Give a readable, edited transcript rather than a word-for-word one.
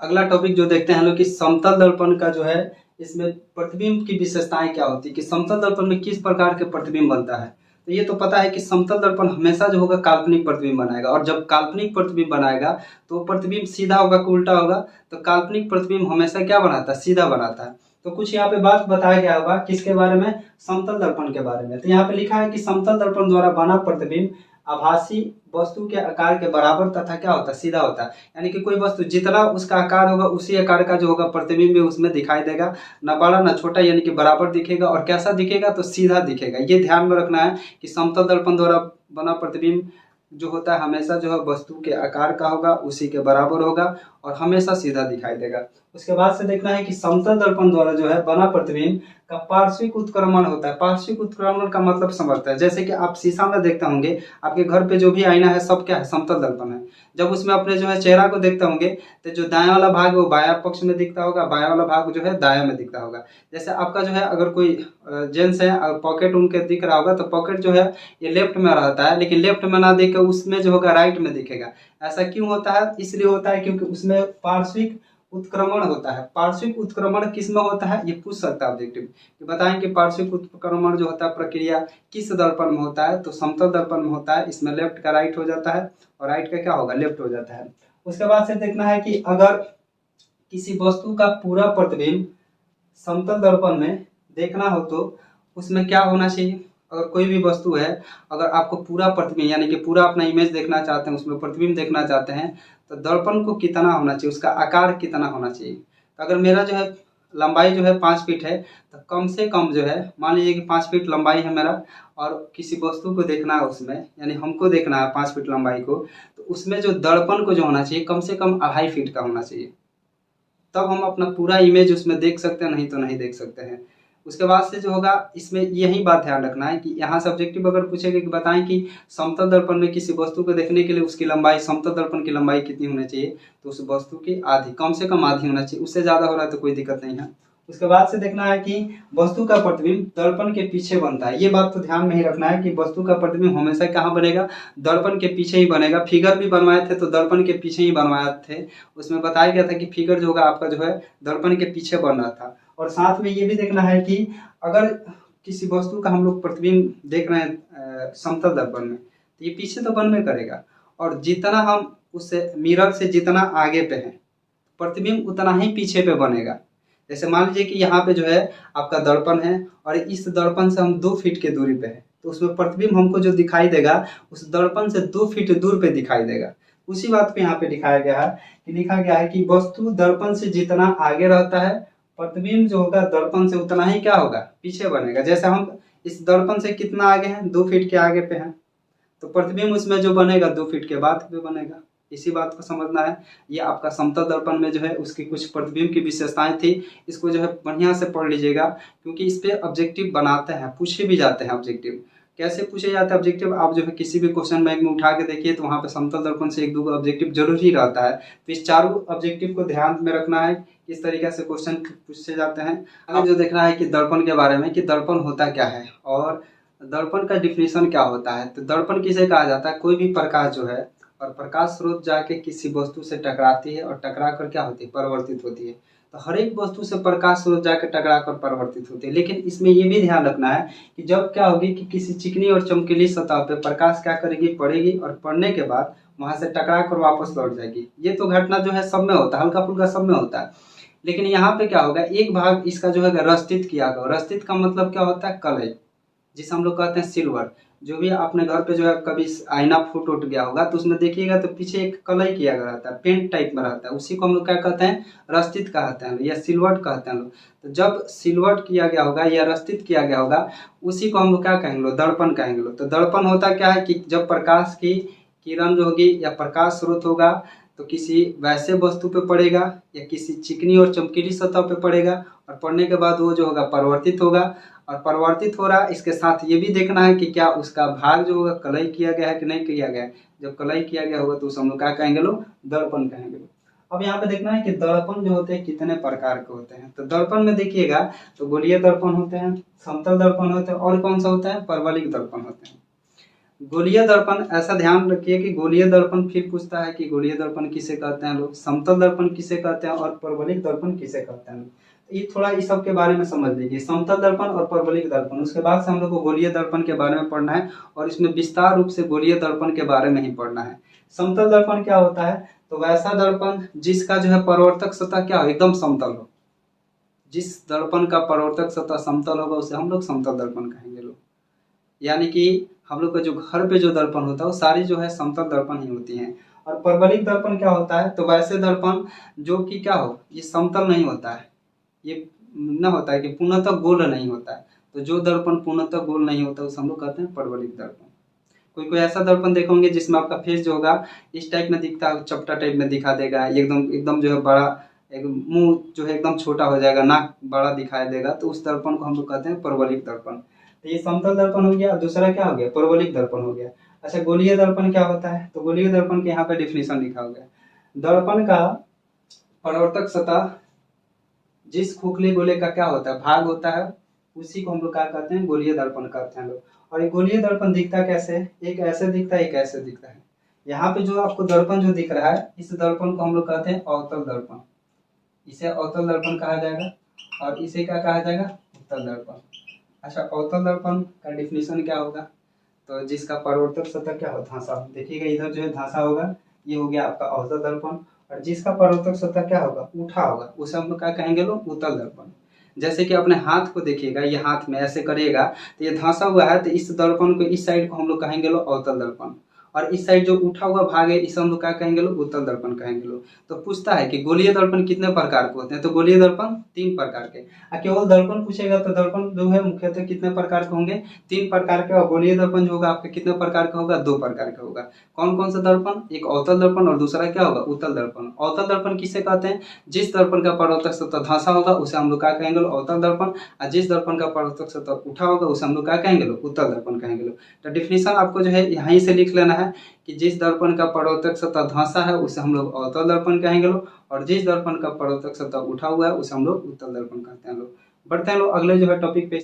अगला टॉपिक जो देखते हैं हम लोग कि समतल दर्पण का जो है, इसमें प्रतिबिंब की विशेषताएं क्या होती है, कि समतल दर्पण में किस प्रकार के प्रतिबिंब बनता है। तो ये तो पता है कि समतल दर्पण हमेशा जो होगा काल्पनिक प्रतिबिंब बनाएगा, और जब काल्पनिक प्रतिबिंब बनाएगा तो प्रतिबिंब सीधा होगा कि उल्टा होगा। तो काल्पनिक प्रतिबिंब हमेशा क्या बनाता है, सीधा बनाता है। तो कुछ यहाँ पे बात बताया गया होगा किसके बारे में, समतल दर्पण के बारे में। तो यहाँ पे लिखा है कि समतल दर्पण द्वारा बना प्रतिबिंब आभासी वस्तु के आकार के बराबर तथा क्या होता है, सीधा होता है। यानी कि कोई वस्तु जितना उसका आकार होगा उसी आकार का जो होगा प्रतिबिंब भी उसमें दिखाई देगा, ना बड़ा ना छोटा, यानी कि बराबर दिखेगा। और कैसा दिखेगा, तो सीधा दिखेगा। ये ध्यान में रखना है कि समतल दर्पण द्वारा बना प्रतिबिंब जो होता है हमेशा जो है वस्तु के आकार का होगा, उसी के बराबर होगा और हमेशा सीधा दिखाई देगा। उसके बाद से देखना है कि समतल दर्पण द्वारा जो है बना प्रतिबिंब का पार्श्विक उत्क्रमण होता है। पार्श्विक उत्क्रमण का मतलब समझते हैं, जैसे कि आप शीशा में देखते होंगे, आपके घर पे जो भी आईना है सब क्या है, समतल दर्पण है। जब उसमें अपने जो है चेहरा को देखते होंगे तो जो दायां वाला भाग है वो बायां पक्ष में दिखता होगा, बायां वाला भाग जो है दायां में दिखता होगा। जैसे आपका जो है अगर कोई जेंट्स है और पॉकेट उनके दिख रहा होगा, तो पॉकेट जो है ये लेफ्ट में रहता है, लेकिन लेफ्ट में ना देख के उसमें जो होगा राइट में दिखेगा। ऐसा क्यों होता है, इसलिए होता है क्योंकि उसमें पार्श्विक उत्क्रमण होता है। पार्श्विक उत्क्रमण किसमें होता है, ये पूछ सकता है ऑब्जेक्टिव कि बताएं कि पार्श्विक उत्क्रमण जो होता है प्रक्रिया किस दर्पण में होता है। तो समतल दर्पण में होता है। इसमें लेफ्ट का राइट हो जाता है और राइट का क्या होगा, लेफ्ट हो जाता है। उसके बाद से देखना है कि अगर किसी वस्तु का पूरा प्रतिबिंब समतल दर्पण में देखना हो तो उसमें क्या होना चाहिए। अगर कोई भी वस्तु है, अगर आपको पूरा प्रतिबिंब यानी कि पूरा अपना इमेज देखना चाहते हैं, उसमें प्रतिबिंब देखना चाहते हैं, तो दर्पण को कितना होना चाहिए, उसका आकार कितना होना चाहिए। तो अगर मेरा जो है लंबाई जो है 5 फीट है, तो कम से कम जो है मान लीजिए कि 5 फीट लंबाई है मेरा, और किसी वस्तु को देखना है उसमें, यानी हमको देखना है 5 फीट लंबाई को, तो उसमें जो दर्पण को जो होना चाहिए कम से कम 2.5 फीट का होना चाहिए। तब हम अपना पूरा इमेज उसमें देख सकते हैं, नहीं तो नहीं देख सकते हैं। उसके बाद से जो होगा इसमें यही बात ध्यान रखना है कि यहाँ सब्जेक्टिव अगर पूछेगा कि बताएं कि समतल दर्पण में किसी वस्तु को देखने के लिए उसकी लंबाई, समतल दर्पण की लंबाई कितनी होनी चाहिए, तो उस वस्तु की आधी, कम से कम आधी होना चाहिए। उससे ज़्यादा हो रहा है तो कोई दिक्कत नहीं है। उसके बाद से देखना है कि वस्तु का प्रतिबिंब दर्पण के पीछे बनता है। ये बात तो ध्यान में ही रखना है कि वस्तु का प्रतिबिंब हमेशा कहाँ बनेगा, दर्पण के पीछे ही बनेगा। फिगर भी बनवाए थे तो दर्पण के पीछे ही बनवाए थे। उसमें बताया गया था कि फिगर जो होगा आपका जो है दर्पण के पीछे बन रहा था। और साथ में ये भी देखना है कि अगर किसी वस्तु का हम लोग प्रतिबिंब देख रहे हैं समतल दर्पण में, तो ये पीछे तो बनने करेगा, और जितना हम उससे मिरर से जितना आगे पे है प्रतिबिंब उतना ही पीछे पे बनेगा। जैसे मान लीजिए कि यहाँ पे जो है आपका दर्पण है और इस दर्पण से हम 2 फीट के दूरी पे है, तो उसमें प्रतिबिंब हमको जो दिखाई देगा उस दर्पण से 2 फीट दूर पे दिखाई देगा। उसी बात पे यहाँ पे दिखाया गया है कि लिखा गया है कि वस्तु दर्पण से जितना आगे रहता है, प्रतिबिंब जो होगा दर्पण से उतना ही क्या होगा, पीछे बनेगा। जैसे हम इस दर्पण से कितना आगे हैं, 2 फीट के आगे पे हैं, तो प्रतिबिंब उसमें जो बनेगा 2 फीट के बाद पे बनेगा। इसी बात को समझना है। ये आपका समतल दर्पण में जो है उसकी कुछ प्रतिबिंब की विशेषताएं थी, इसको जो है बढ़िया से पढ़ लीजिएगा, क्योंकि इस पे ऑब्जेक्टिव बनाते हैं, पूछे भी जाते हैं ऑब्जेक्टिव। कैसे पूछे जाते हैं ऑब्जेक्टिव, आप जो है किसी भी क्वेश्चन बैंक में उठा के देखिए तो वहाँ पे समतल दर्पण से 1-2 ऑब्जेक्टिव जरूर ही रहता है। तो इस चारों ऑब्जेक्टिव को ध्यान में रखना है, किस तरीके से क्वेश्चन पूछे जाते हैं। आगे जो देखना है कि दर्पण के बारे में, कि दर्पण होता क्या है और दर्पण का डिफिनेशन क्या होता है। तो दर्पण किसे कहा जाता है, कोई भी प्रकाश जो है और प्रकाश स्रोत जाके किसी वस्तु से टकराती है और टकरा कर क्या होती है, परिवर्तित होती है। तो हर एक वस्तु से प्रकाश स्रोत जाकर टकरा कर परिवर्तित होती है। लेकिन इसमें ये भी ध्यान रखना है कि जब क्या होगी कि किसी चिकनी और चमकीली सतह पे प्रकाश क्या करेगी, पड़ेगी, और पड़ने के बाद वहां से टकरा कर वापस लौट जाएगी। ये तो घटना जो है सब में होता है, हल्का फुल्का सब में होता है। लेकिन यहाँ पे क्या होगा, एक भाग इसका जो है रस्तित किया गया। रस्तित का मतलब क्या होता है, कलई, जिसे हम लोग कहते हैं सिल्वर। जो भी अपने घर पे जो है कभी आईना फूट उठ गया होगा तो उसमें देखिएगा तो पीछे एक कलई किया गया रहता है, पेंट टाइप में रहता है, उसी को हम लोग क्या कहते हैं, रस्तित कहते हैं या सिल्वर्ड कहते हैं लोग। तो जब सिल्वर्ड किया गया होगा या रस्तित किया गया होगा, उसी को हम लोग क्या कहेंगे, दर्पण कहेंगे लोग। तो दर्पण होता क्या है कि जब प्रकाश की किरण जो होगी या प्रकाश स्रोत होगा तो किसी वैसे वस्तु पे पड़ेगा या किसी चिकनी और चमकीली सतह पे पड़ेगा, और पड़ने के बाद वो जो होगा परिवर्तित होगा। और परिवर्तित हो रहा है, इसके साथ ये भी देखना है कि क्या उसका भाग जो होगा कलई किया गया है कि नहीं किया गया है। जब कलई किया गया होगा तो उसे हम लोग क्या कहेंगे लोग, दर्पण कहेंगे लोग। अब यहाँ पे देखना है कि दर्पण जो होते हैं कितने प्रकार के होते हैं। तो दर्पण में देखिएगा तो गोलीय दर्पण होते हैं, समतल दर्पण होते हैं, और कौन सा होता है, परवलिक दर्पण होते हैं। गोलीय दर्पण, ऐसा ध्यान रखिए कि गोलीय दर्पण फिर पूछता है कि गोलीय दर्पण किसे कहते हैं लोग, समतल दर्पण किसे कहते हैं और परवलयिक दर्पण किसे कहते हैं। तो ये थोड़ा इस सब के बारे में समझ लीजिए, समतल दर्पण और परवलयिक दर्पण। उसके बाद से हम लोग को गोलीय दर्पण के बारे में पढ़ना है और इसमें विस्तार रूप से गोलीय दर्पण के बारे में ही पढ़ना है। समतल दर्पण क्या होता है, तो वैसा दर्पण जिसका जो है परावर्तक सतह क्या हो, एकदम समतल हो। जिस दर्पण का परावर्तक सतह समतल होगा उसे हम लोग समतल दर्पण कहेंगे लोग। यानी कि हम लोग का जो घर पे जो दर्पण होता है वो सारी जो है समतल दर्पण ही होती हैं। और परवलयिक दर्पण क्या होता है, तो वैसे दर्पण जो कि क्या हो, ये समतल नहीं होता है, ये न होता है कि पूर्णतः गोल नहीं होता है। तो जो दर्पण पूर्णतः गोल नहीं होता उसे हम लोग कहते हैं परवलयिक दर्पण। कोई कोई ऐसा दर्पण देखोगे जिसमें आपका फेस जो होगा इस टाइप में दिखता है, चपटा टाइप में दिखा देगा, एकदम एकदम जो है बड़ा, एक मुंह जो है एकदम छोटा हो जाएगा, नाक बड़ा दिखाई देगा, तो उस दर्पण को हम लोग कहते हैं परवलयिक दर्पण। तो ये समतल दर्पण हो गया, दूसरा क्या हो गया, परवलयिक दर्पण हो गया। अच्छा, गोलीय दर्पण क्या होता है, तो गोलीय दर्पण के यहाँ पे डिफिनेशन लिखा हो गया, दर्पण का परावर्तक सतह जिस खोखले गोले का क्या होता है, भाग होता है, उसी को हम लोग क्या कहते हैं, गोलीय दर्पण कहते हैं लोग। और ये गोलीय दर्पण दिखता कैसे है, एक ऐसे दिखता है, एक ऐसे दिखता है। यहाँ पे जो आपको दर्पण जो दिख रहा है, इस दर्पण को हम लोग कहते हैं अवतल दर्पण, इसे अवतल दर्पण कहा जाएगा। और इसे क्या कहा जाएगा, उत्तल दर्पण। अच्छा, अवतल दर्पण का डिफिनेशन क्या होगा, तो जिसका परावर्तक सतह क्या हो, धांसा। देखिएगा इधर जो है धांसा होगा, ये हो गया आपका अवतल दर्पण। और जिसका परावर्तक सतह क्या होगा, उठा होगा, उसे हम लोग क्या कहेंगे लोग, उत्तल दर्पण। जैसे कि अपने हाथ को देखिएगा, ये हाथ में ऐसे करिएगा तो ये धांसा हुआ है, तो इस दर्पण को, इस साइड को हम लोग कहेंगे लोग अवतल दर्पण। और इस साइड जो उठा हुआ भाग है इसे हम लोग क्या कहेंगे लोग, उत्तल दर्पण कहेंगे लोग। तो पूछता है कि गोलीय दर्पण कितने प्रकार के होते हैं, तो गोलीय दर्पण 3 प्रकार के। केवल दर्पण पूछेगा तो दर्पण जो है मुख्यतः कितने प्रकार के होंगे, 3 प्रकार के। और गोलीय दर्पण जो होगा आपके कितने प्रकार का होगा, 2 प्रकार का होगा। कौन कौन सा दर्पण, एक अवतल दर्पण और दूसरा क्या होगा, उत्तल दर्पण। अवतल दर्पण किसे कहते हैं, जिस दर्पण का परावर्तक सतह धांसा होगा उसे हम लोग क्या कहेंगे, अवतल दर्पण। और जिस दर्पण का परावर्तक सतह उठा होगा उसे हम लोग क्या कहेंगे, उत्तल दर्पण कहेंगे। तो डिफिनेशन आपको जो है यहीं से लिख लेना है कि जिस दर्पण का परावर्तक सतह धांसा है उसे हम लोग अवतल दर्पण कहेंगे लोग, और जिस दर्पण का परावर्तक सतह उठा हुआ है उसे हम लोग उत्तल दर्पण कहते हैं लोग। बढ़ते हैं लोग अगले जो है टॉपिक पे।